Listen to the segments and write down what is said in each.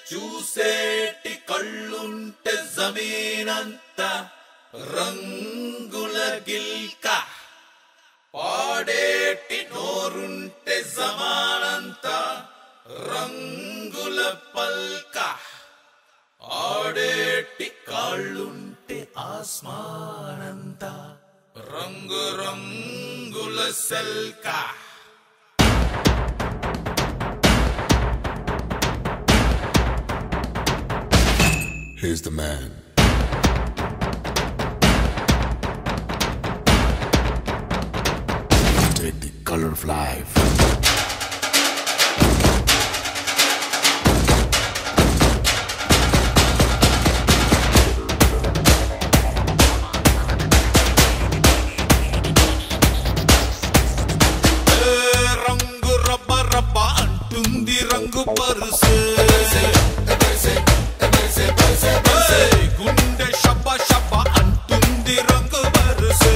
చూసేటి కళ్ళుంటే జమీనంత రంగుల గిల్క, పాడేటి నోరుంటే జమానంత రంగుల పల్క, ఆడేటి కాళ్ళుంటే ఆస్మానంత రంగు రంగుల సెల్క. Here's the man. Take the color of life. రంగు రబ్బ రబ్బ అంటుంది రంగు పరుసే, గుండె షబ్బ షబ్బ అంటుంది రంగు బరుసే.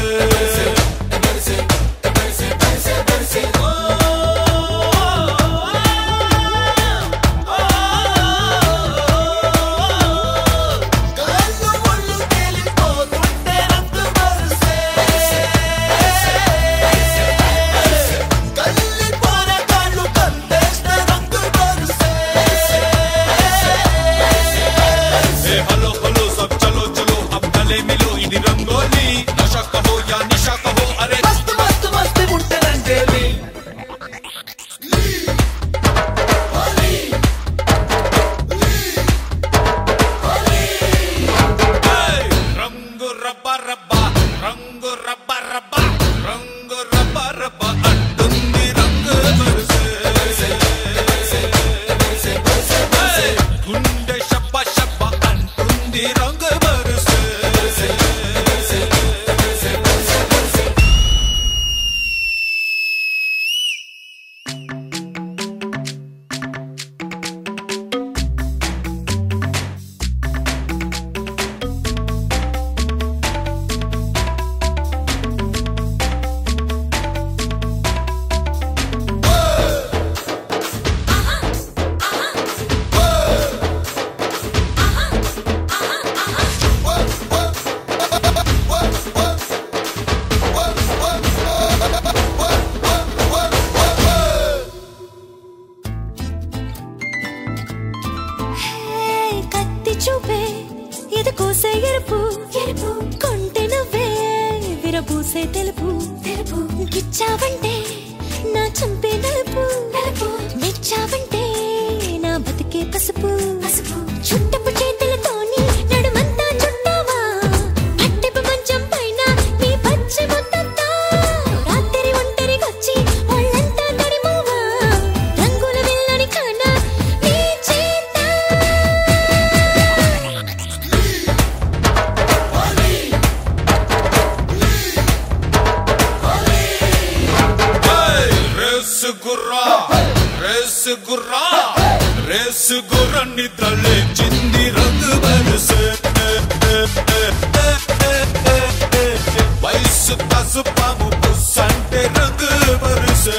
పూసే తెలుపు తెలుపు గిచ్చావంటే నా చంపే నలుపు నలుపు మెచ్చావంటే నా బతికే పసుపు పసుపు చుట్టపు చేతులతోని నడుమంతా చుట్టావా అట్టెపు మంచం పైన నీ పచ్చి ముద్దంతా రాత్రి ఒంటరిగొచ్చి ఒళ్ళంతా తడిమోవా రంగుల విల్లని కాన నీ చేత రేస్ గుర్రాన్ని తలెచ్చింది రంగు బరుసే వయసు పసుపాము పుస్సంటే రంగు బరుసే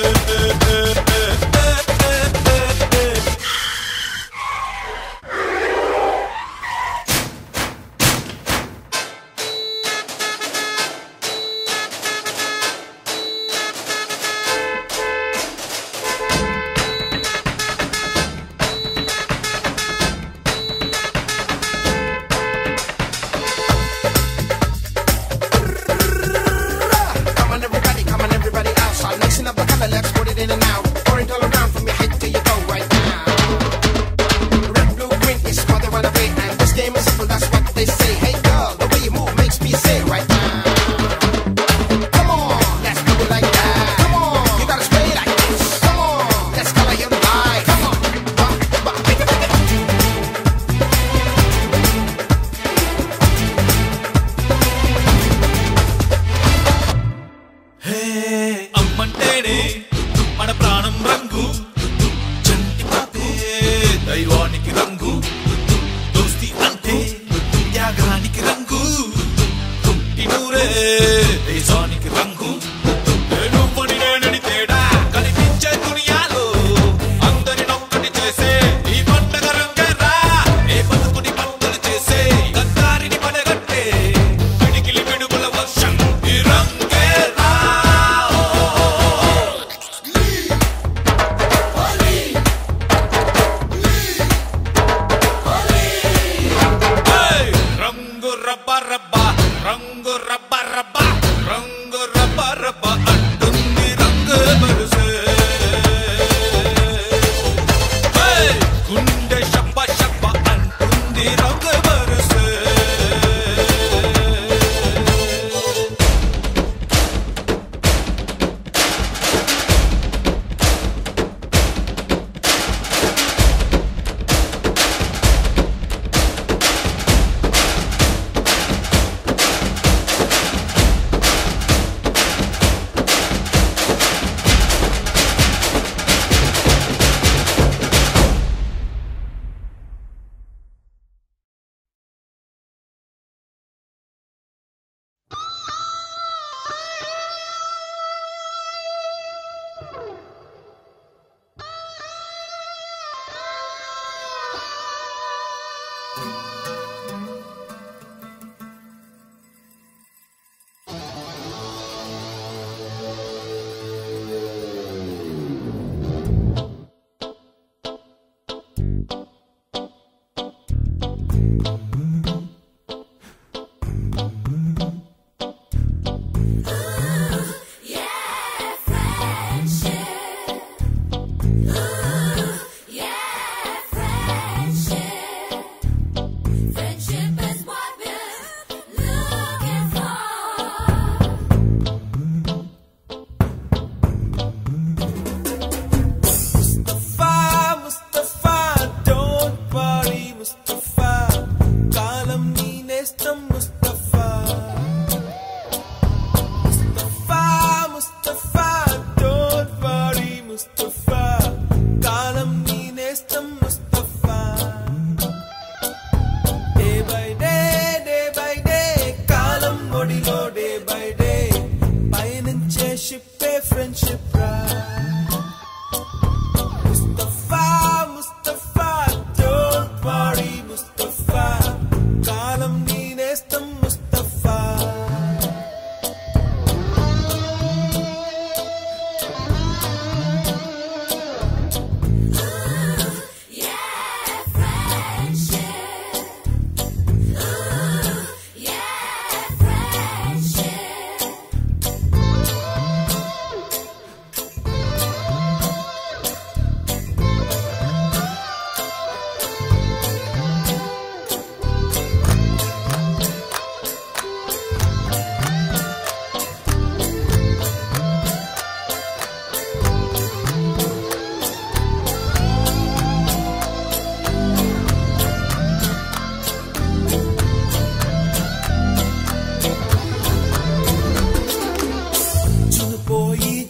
నేస్తం ముస్తఫా డే బై డే కాలం ఒడిలో డే బై డే పయనించే షిప్పే ఫ్రెండ్షిప్ రా ముస్తఫా ముస్తఫా డోంట్ వరీ ముస్తఫా కాలం నీ నేస్తం ముస్తఫా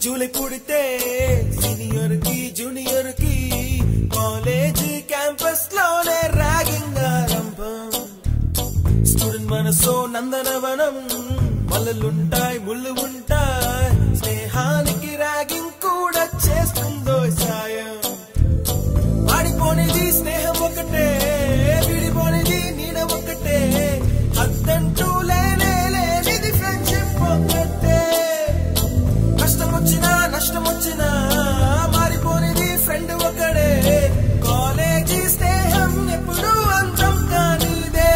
జూలై పుడితే సీనియర్ కి జూనియర్ కి కాలేజ్ క్యాంపస్ లోనే ర్యాగింగ్ ఆరంభం స్టూడెంట్ మనసో నందనవనం మల్లలుంటాయి ముళ్ళు ఉంటాయి స్నేహానికి ర్యాగింగ్ కూడా చేస్తుందో సాయం వాడిపోనిది స్నేహం ఒకటే విడిపోనిది నీడ ఒకటే అద్దంటూ లేనిది ఫ్రెండ్షిప్ ఒకటే నష్టం వచ్చినా మారిపోనిది ఫ్రెండ్ ఒకడే కాలేజీ స్నేహం ఎప్పుడు అంతం కానిదే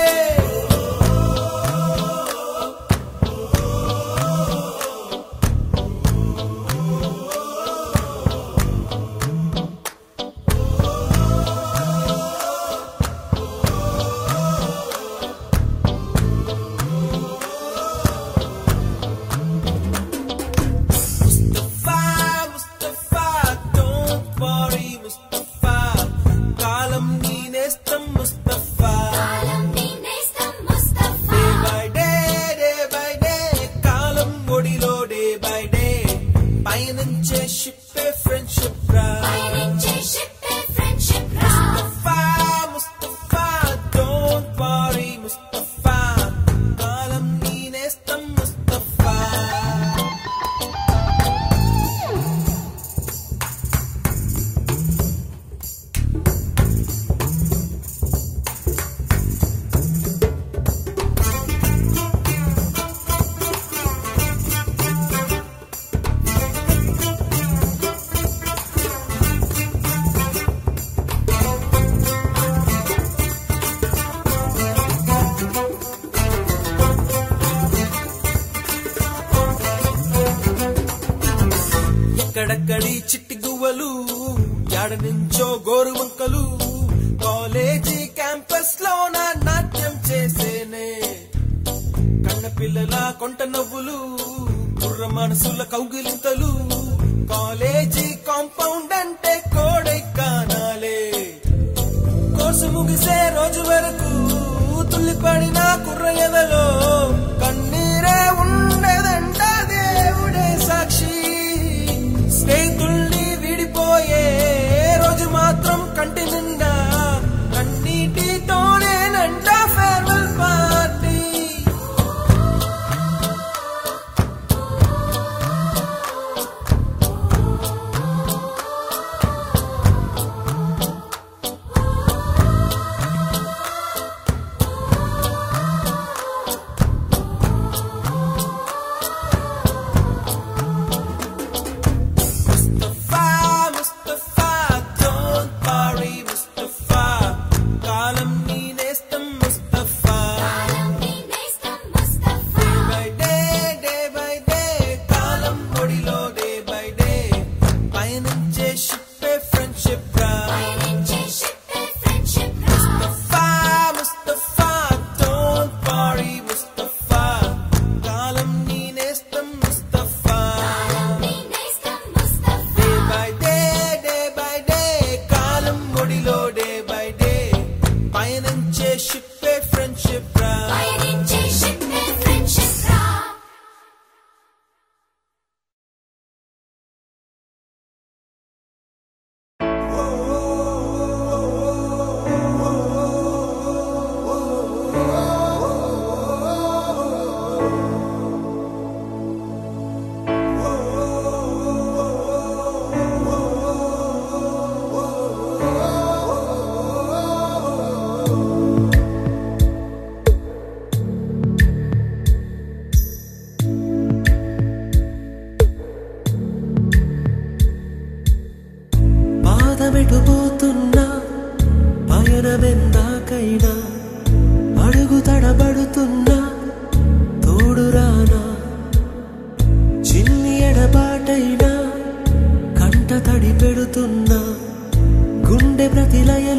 ఎక్కడక్కడి చిట్టి గువ్వలు యాడ నుంచో గోరు వంకలు కాలేజీ క్యాంపస్ లోన నాట్యం చేసేనే కన్న పిల్లల కొంట నవ్వులు కుర్ర మనసుల కౌగిలింతలు కాలేజీ కాంపౌండ్ అంటే కోడై కానాలే కోర్సు ముగిసే రోజు వరకు తుల్లిపడిన కుర్ర ఎదలో కన్నీరే ఉండదంట దేవుడే సాక్షి స్నేహితుల్ని విడిపోయే రోజు మాత్రం కంటి నిండా కన్నీటితోనేనంట ఫేర్వెల్ పార్టీ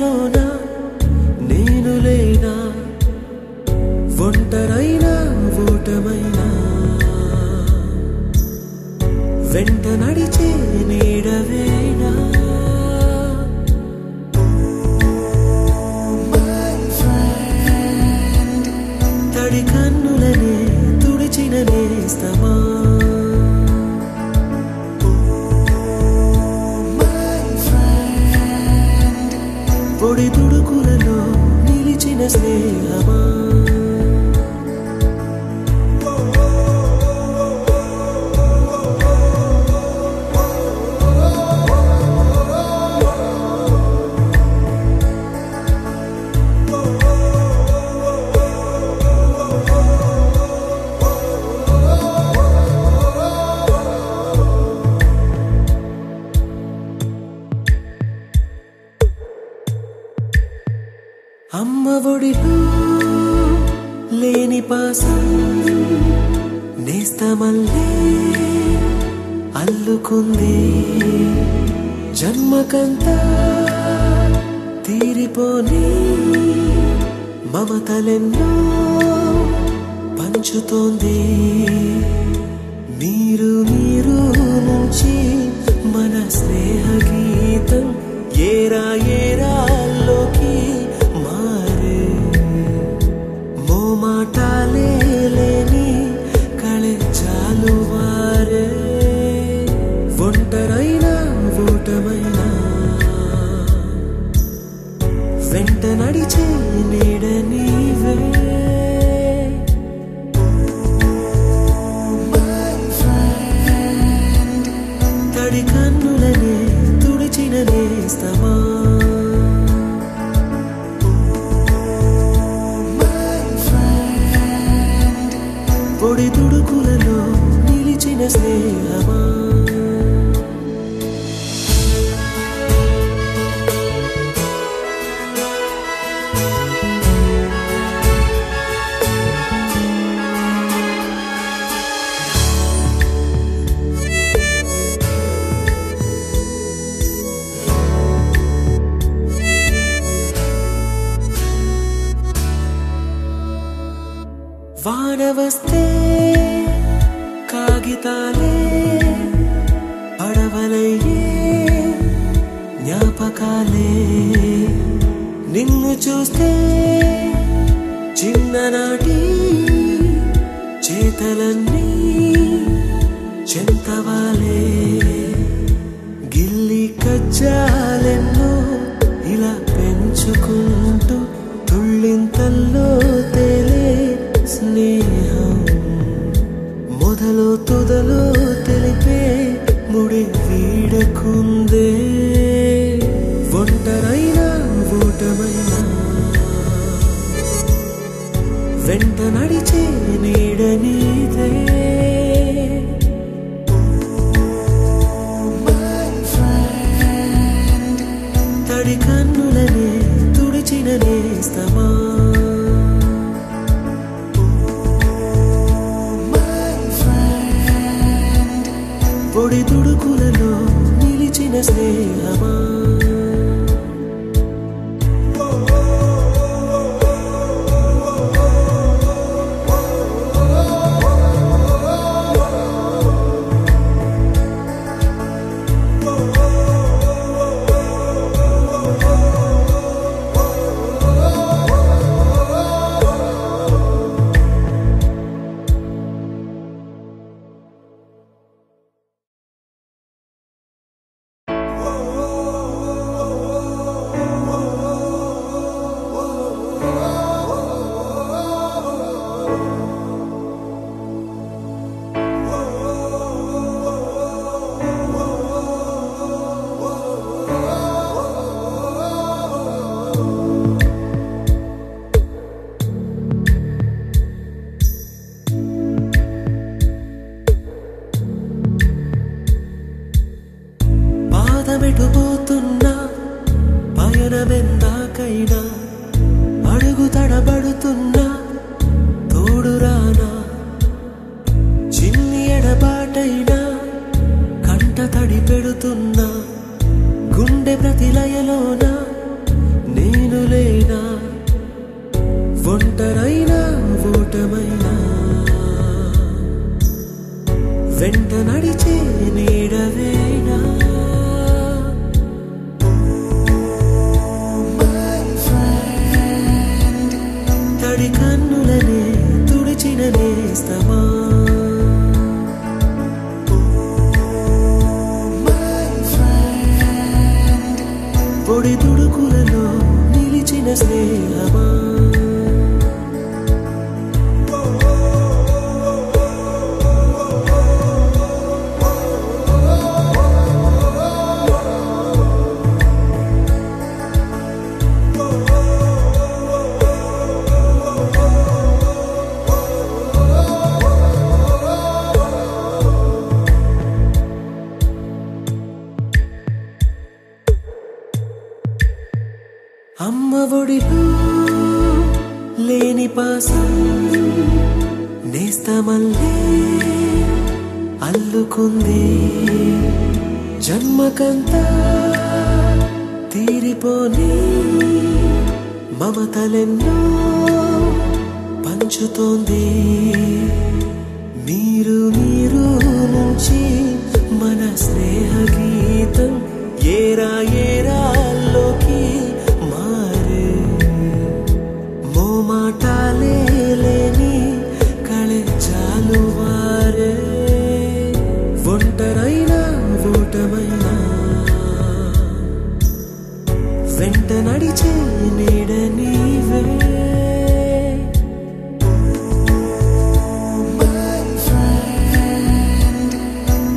లయలోన నేను లేనా ఒంటరైనా ఓటమైనా వెంట నడిచే నీడవేనా తడి కన్నులనే తుడిచిన నేస్తమా పొడి తుడుకులలో నిలిచిన స్నేహమా అమ్మ ఒడిలో లేని పాసం నేస్తమల్లే అల్లుకుంది జన్మకంతా తీరిపోని మమతలెన్నో పంచుతోంది మీరు మీరు నుంచి మన స్నేహ గీతం ఏరా ఏరాల్లోకి మాటాలే లేని కళెచ్చాలు వారే ఒంటరైనా ఓటమైనా వెంట నడిచే నీడ నీవే తడి కన్నులనే తుడిచిన నేస్తమా పొడి తుడుకులలో నిలిచిన స్నేహమా వాన వస్తే కాగితాలే పడవలయ్యే జ్ఞాపకాలే నిన్ను చూస్తే చిన్ననాటి చేతలన్నీ చెంతవాలే గిల్లి కజ్జాలెన్నో ఇలా పెంచుకుంటూ తుళ్ళింతల్లో తేలే స్నేహం మొదలు తుదలు తెలిపే ముడి వీడకుందే ఒంటరైనా ఓటమైనా వెంట నడిచే నీడ నీదే తడి కన్నులనే తుడిచిన నేస్తమా పొడి తుడుకులలో నిలిచిన స్నేహమా పాదమెటుపోతున్నా పయనమెందాకైనా అడుగు తడబడుతున్నా తోడురానా చిన్ని ఎడబాటైనా కంట తడి పెడుతున్నా గుండె ప్రతిలయలోన నిలిచిన స్నేహమా అమ్మ ఒడిలో లేని పాసం నేస్తమల్లే అల్లుకుంది జన్మకంతా తీరిపోని మమతలెన్నో పంచుతోంది మీరు మీరు నుంచి మన స్నేహ గీతం ఏరా ఏరాల్లోకి మాటాలే లేని కళెచాలు వారే ఒంటరైనా ఓటమైనా వెంట నడిచే నీడ నీవే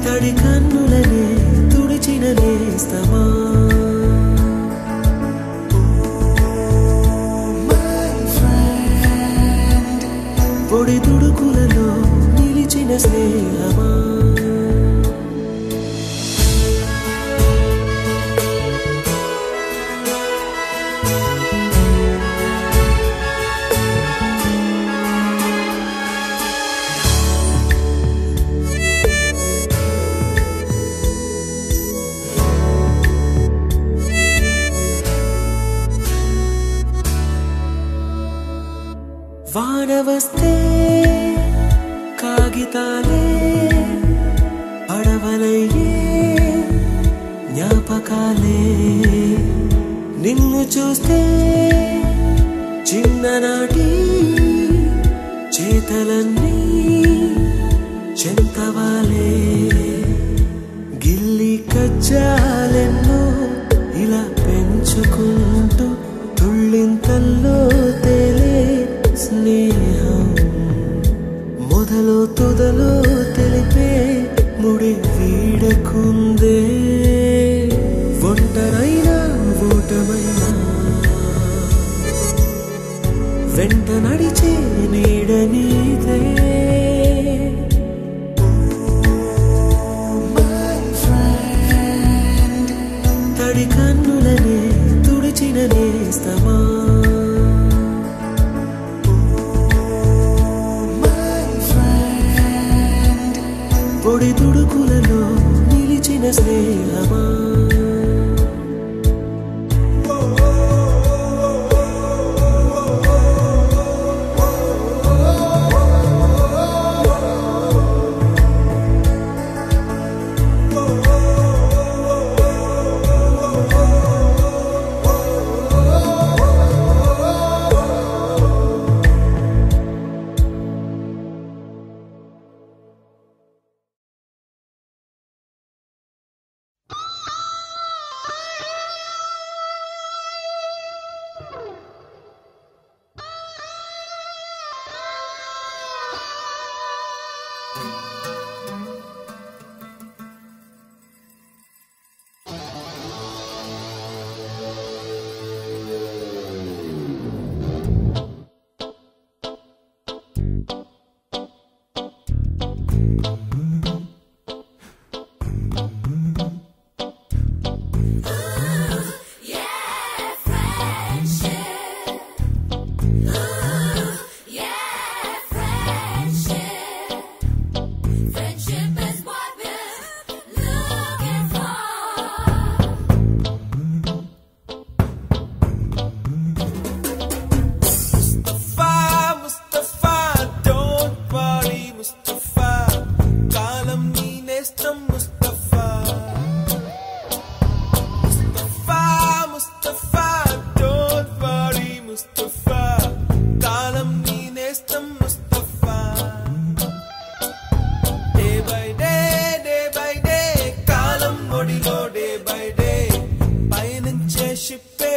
తడి కన్నులనే తుడిచిన నేస్తమా పొడి తుడుకులలో నిలిచిన స్నేహమా వాన వస్తే కాగితాలే అడవలయ్యే జ్ఞాపకాలే నిన్ను చూస్తే చిన్ననాటి చేతలన్నీ చెంతవాలే గిల్లి కజ్జాలెన్నో ఇలా పెంచుకుంటూ తుళ్ళింతల్లో తేలే స్నేహం మొదలు తుదలో తెలిపే ముడి వీడకుందే ఒంటరైనా ఓటమైనా వెంట నడిచే నీడ నీదే తడి కన్నులనే తుడిచిన నేస్తమా పొడి తుడుకులలో నిలిచిన స్నేహమా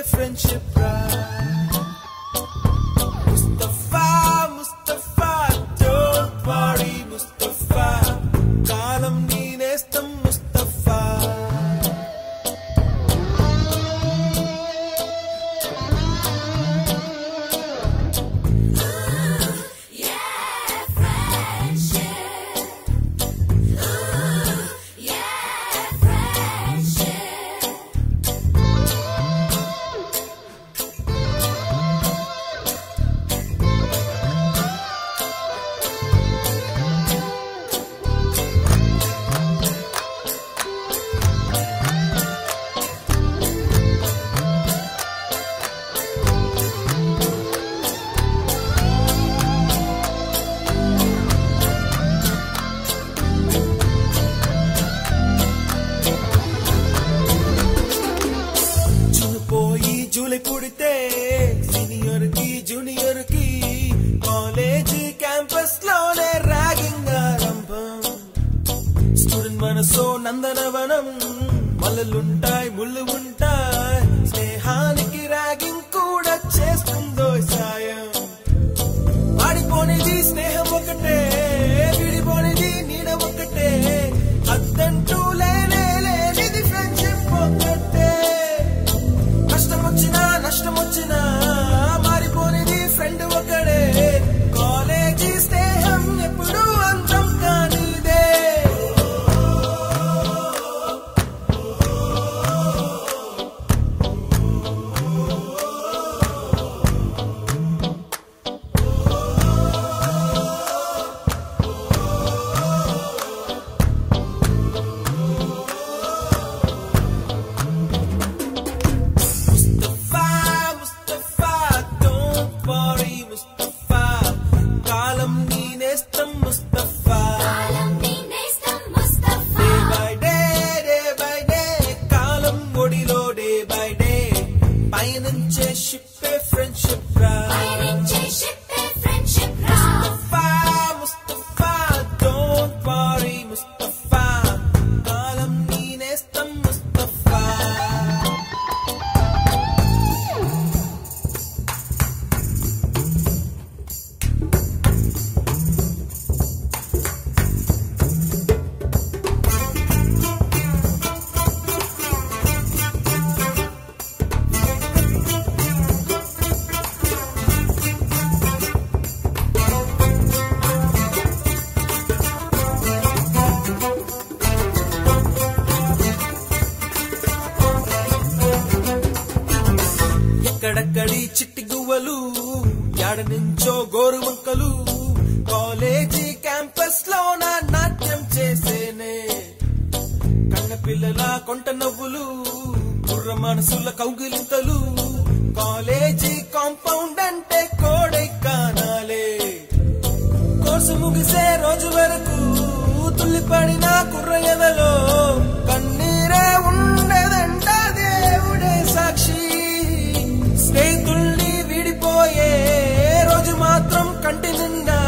Friendship ride గుండె కుడితే సీనియర్ కి జూనియర్ కి కాలేజీ క్యాంపస్ లోనే ర్యాగింగ్ ఆరంభం. స్టూడెంట్ మనసో నందనవనం, మల్లలుంటాయి ముళ్ళు ఉంటాయి, స్నేహానికి ర్యాగింగ్ కూడా చేస్తుందో సాయం. ఆడిపోనిది స్నేహం ఒకటే, విడిపోనిది నీడ ఒకటే, అద్దంటూ లేనిది ఫ్రెండ్షిప్ ఒకటే. కష్టం వచ్చినా నష్టం వచ్చినా మారిపోనిది ఫ్రెండ్ ఒకడే, కాలేజీ స్నేహం ఎప్పుడు అంతం కానిదే. ఎక్కడక్కడి చిట్టి గువ్వలు, యాడ నుంచో గోరు వంకలు, కాలేజీ క్యాంపస్ లోన నాట్యం చేసేనే. కన్న పిల్లల కొంట నవ్వులు, కుర్ర మనసుల కౌగిలింతలు, కాలేజీ కాంపౌండ్ అంటే కోడై కానాలే. కోర్సు ముగిసే రోజు వరకు తుల్లిపడిన కుర్ర ఎదలో కన్నీరే ఉండదంట దేవుడే సాక్షి. స్నేహితుల్ని విడిపోయే రోజు మాత్రం కంటి నిండా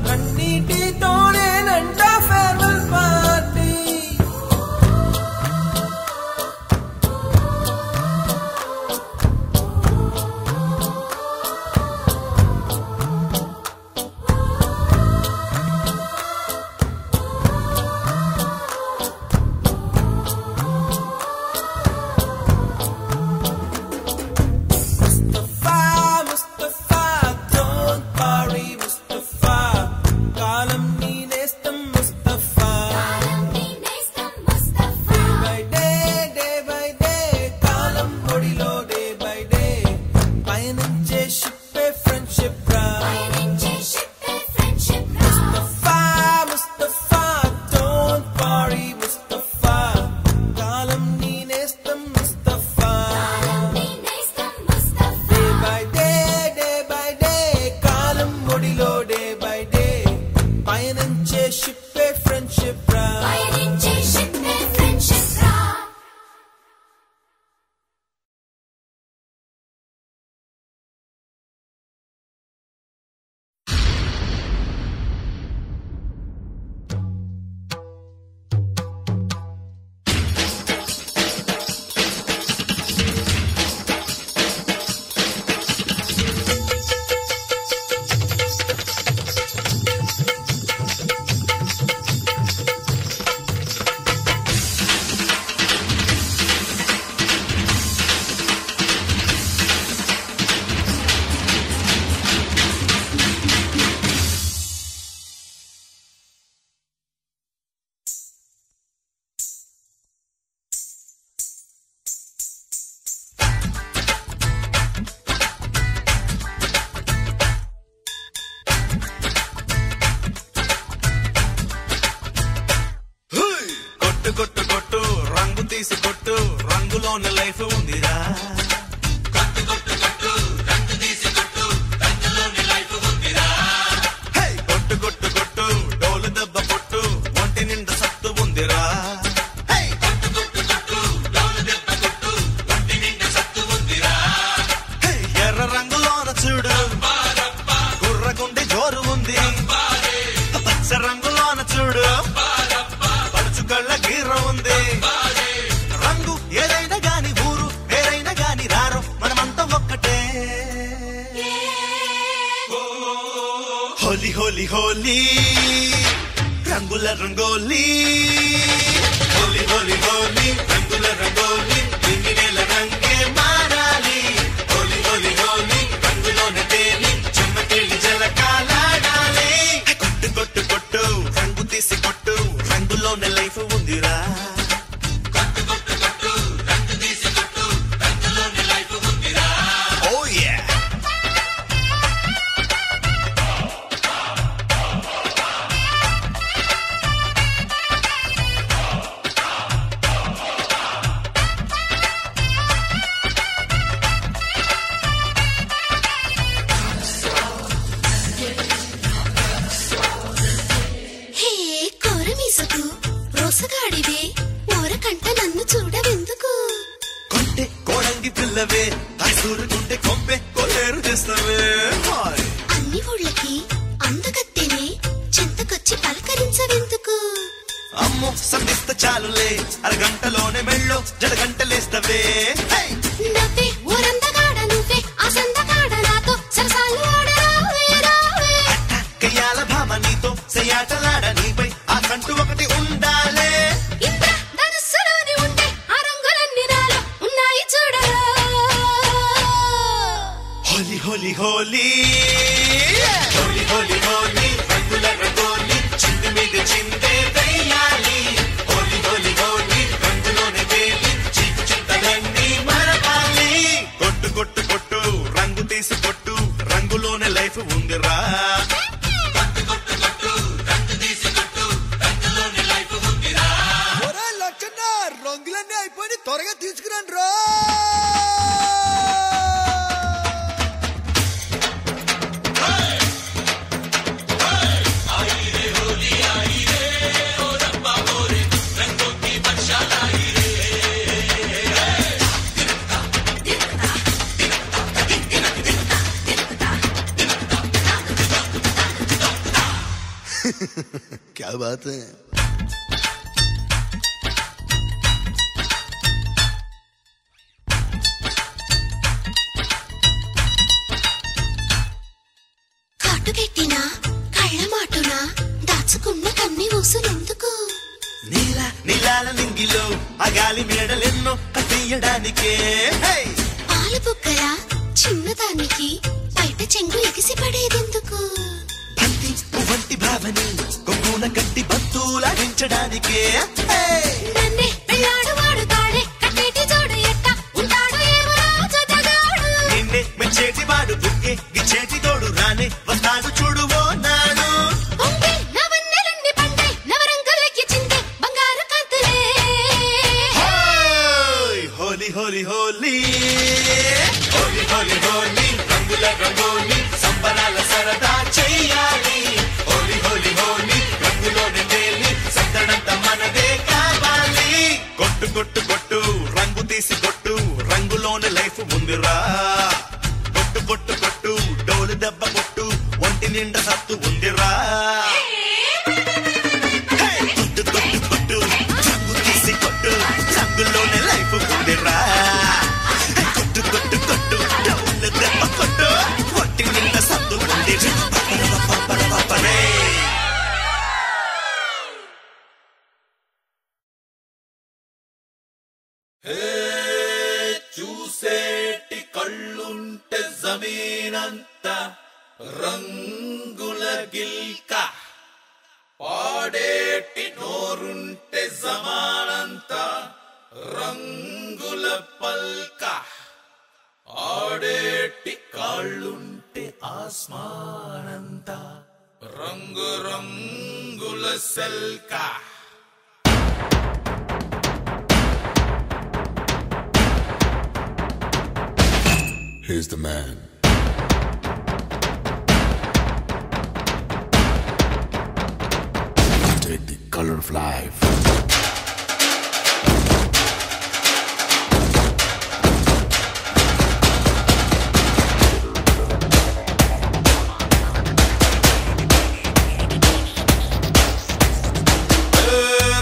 కన్నీటితోనేనంట ఫేర్వెల్ పార్టీ. రంగులోని లైఫ్ ఉందిరా. కొట్టు కొట్టు కొట్టు రంగు తీసి కొట్టు, రంగులోని లైఫ్ ఉందిరా. కొట్టు కొట్టు కొట్టు డోలు దెబ్బ కొట్టు, ఒంటి నిండా సత్తు ఉందిరా. కొట్టు కొట్టు కొట్టు డోలు దెబ్బ కొట్టు, ఒంటి నిండా సత్తు ఉందిరా. హోలీ హోలీ హోలీ రంగుల రంగోలీ హోలీ హోలీ హోలీ రంగుల రంగోలీ నిన్నెల రంగే మారాలి హోలీ హోలీ హోలీ రంగులోనే తేలి చెమ్మకేలి జలకాలాడాలి కొట్టు కొట్టు కొట్టు రంగు తీసి కొట్టు రంగులోనే లైఫ్ ఉందిరా సూరుకుంటే కొంపే కొలేరు చేస్తావే అన్ని ఊళ్ళకి అందగత్తెనే చెంతకొచ్చి పలకరించవెందుకు అమ్మో సంధిస్త చాలులే అరగంటలోనే మెళ్ళో జడగంటలేస్తవే నవ్వే ఊరందగాడ నువ్వే ఆ సందగాడ నాతో సరసాలు ఆడరావే రావే కయ్యాల భామ నీతో సయ్యాటలాడ నీపై ఆ కంటూ ఒకటి ఉండాలే ధనుస్సులోని ఉంటే ఆ రంగులన్నీ నాలో ఉన్నాయి చూడరా హోలీ హోలీ హోలీ హోలీ హోలీ హోలీ రంగుల రంగోలీ చిందు మీద చిందే వెయ్యాలి హోలీ హోలీ హోలీ రంగులోనే తేలి చీకు చింతలన్నీ మరపాలి కొట్టు కొట్టు కొట్టు రంగు తీసి కొట్టు రంగులోనే లైఫ్ ఉందిరా కొట్టు కొట్టు కొట్టు రంగు తీసి కొట్టు రంగులోనే లైఫ్ ఉందిరా ఒరే లక్షణ రంగులన్నీ అయిపోయి త్వరగా తీసుకురండి రా क्या बात है కాటుకెట్టినా కళ్ళ మాటునా దాచుకున్న కన్ని ఊసులెందుకు నీల నీలాల నింగిలో ఆ గాలి మేడలెన్నో కట్టేయడానికే పాలు బుగ్గల చిన్నదానికి బయట చెంగు ఎగిసి పడేదెందుకు బంతి పువ్వంటి భావని కొమ్మున గట్టి బంతులాడించడానికే నన్నే పెళ్ళాడు వాడు తాడే కట్టేటి జోడు ఎట్ట ఉంటాడు ఏమో రాజుతగాడు నిన్నే మెచ్చేటి వాడు బుక్కే గిచ్చేటి తోడు రానే వస్తాడు చూడువో నాడు పొంగే నవన్నెలన్నీ పండే నవరంగులకి చిందే బంగారు కాంతులే హోలీ హోలీ హోలీ హోలీ హోలీ హోలీ రంగుల రంగోలీ సంబరాల సరదా చెయ్యాలి హోలీ హోలీ హోలీ రంగులోనే తేలి సందడంత మనదే కావాలి కొట్టు కొట్టు కొట్టు రంగు తీసి కొట్టు రంగులోనే లైఫ్ ఉందిరా కొట్టు కొట్టు కొట్టు డోలు దెబ్బ కొట్టు ఒంటి నిండా సత్తు ఉందిరా కొట్టు కొట్టు కొట్టు రంగు తీసి కొట్టు రంగులోనే లైఫ్ ఉందిరా కొట్టు కొట్టు కొట్టు డోలు దెబ్బ కొట్టు ఒంటి నిండా సత్తు ఉందిరా చూసేటి కళ్ళుంటే జమీనంత రంగుల గిల్క పాడేటి నోరుంటే జమానంత రంగుల పల్క ఆడేటి కాళ్ళుంటే ఆస్మానంత రంగు రంగుల సెల్క Here's the man. Take the color of life.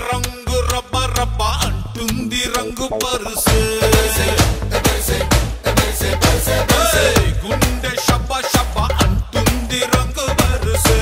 రంగు రబ్బ రబ్బ అంటుంది రంగు పరుసే గుండె షబ్బ షబ్బ అంటుంది రంగు పరుసే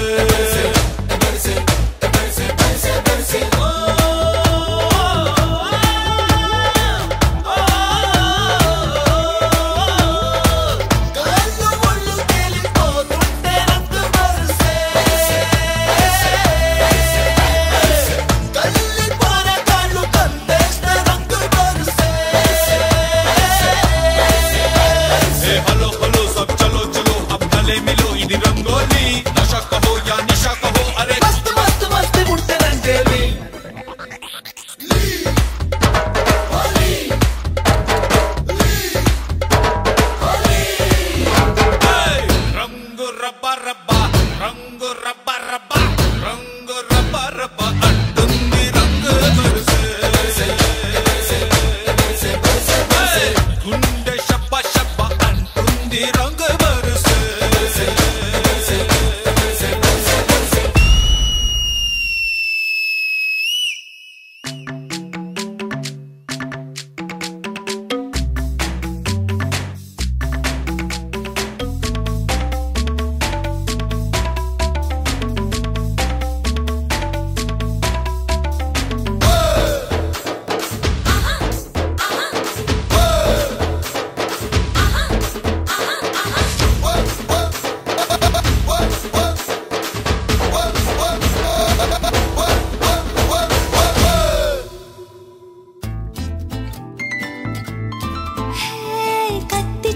చింది రంగు బరుసే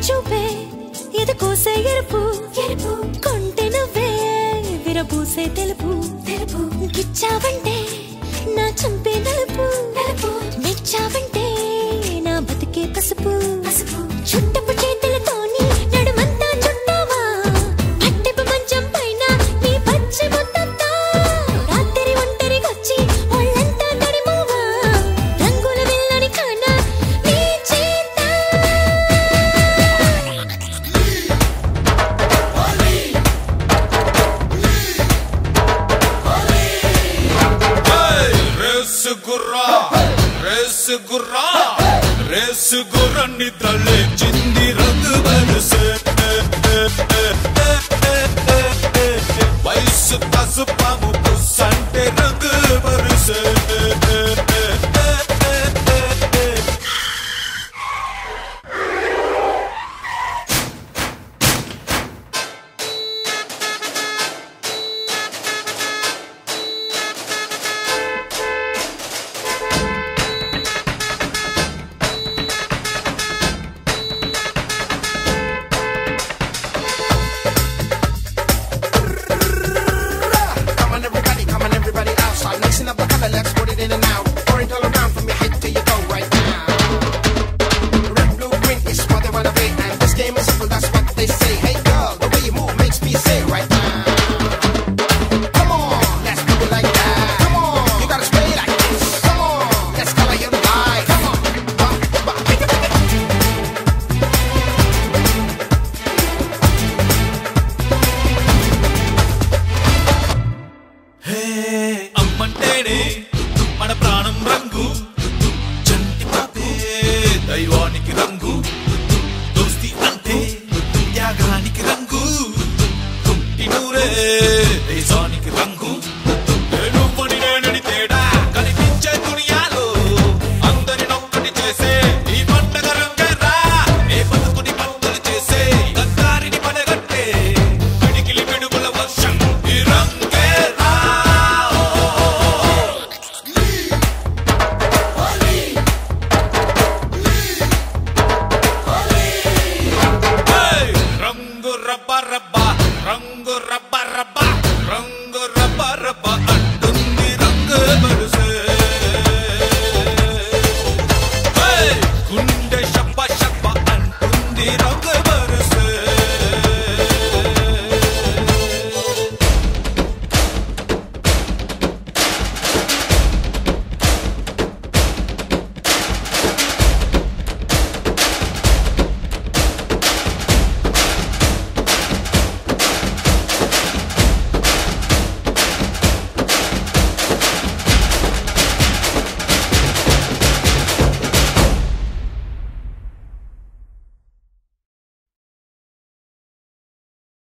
చూపే ఇది కోసే ఎరుపు ఎరుపు కొంటె నవ్వే విరబూసే తెలుపు తెలుపు గిచ్చావంటే నా చంపే నలుపు నలుపు మెచ్చావంటే నా బతికే పసుపు పసుపు చుట్టపు చేతులతోని నడుమంతా చుట్టావా పట్టెపు మంచం పైన నీ పచ్చి ముద్దంతా రాత్రి ఒంటరిగొచ్చి ఒళ్ళంతా నడిమోవా రంగుల వెళ్ళని కానా నీ చేత రేసు గుర్రాన్ని తల్లే చింది రంగు బరుసే వయసు పసుపాము పుస్సంటే రంగు బరుసే Let's put it in and out. Orange all around from your head to your toe right now. Red, blue, green is what they wanna be. And this game is simple, that's what they say. Hey girl, the way you move makes me say right now. Come on, let's do it like that. Come on, you gotta sway like this. Come on, let's color your life. Come on, hey, ammanteene మన ప్రాణం రంగు చంటి పాపే దైవానికి రంగు దోస్తి అంటే త్యాగానికి రంగు కుంటి నూరే దేశానికి రంగు నేను పని నేనని తేడా కనిపించే దునియాలో అందరి నొక్కటి చేసే ఈ పండగ రంగేరా ఏ బతుకుని పంటలు చేసే గంగారిని పడగట్టే పిడికిలి పిడుగుల వర్షం ఈ రంగేరా రంగు రబ్బ రబ్బ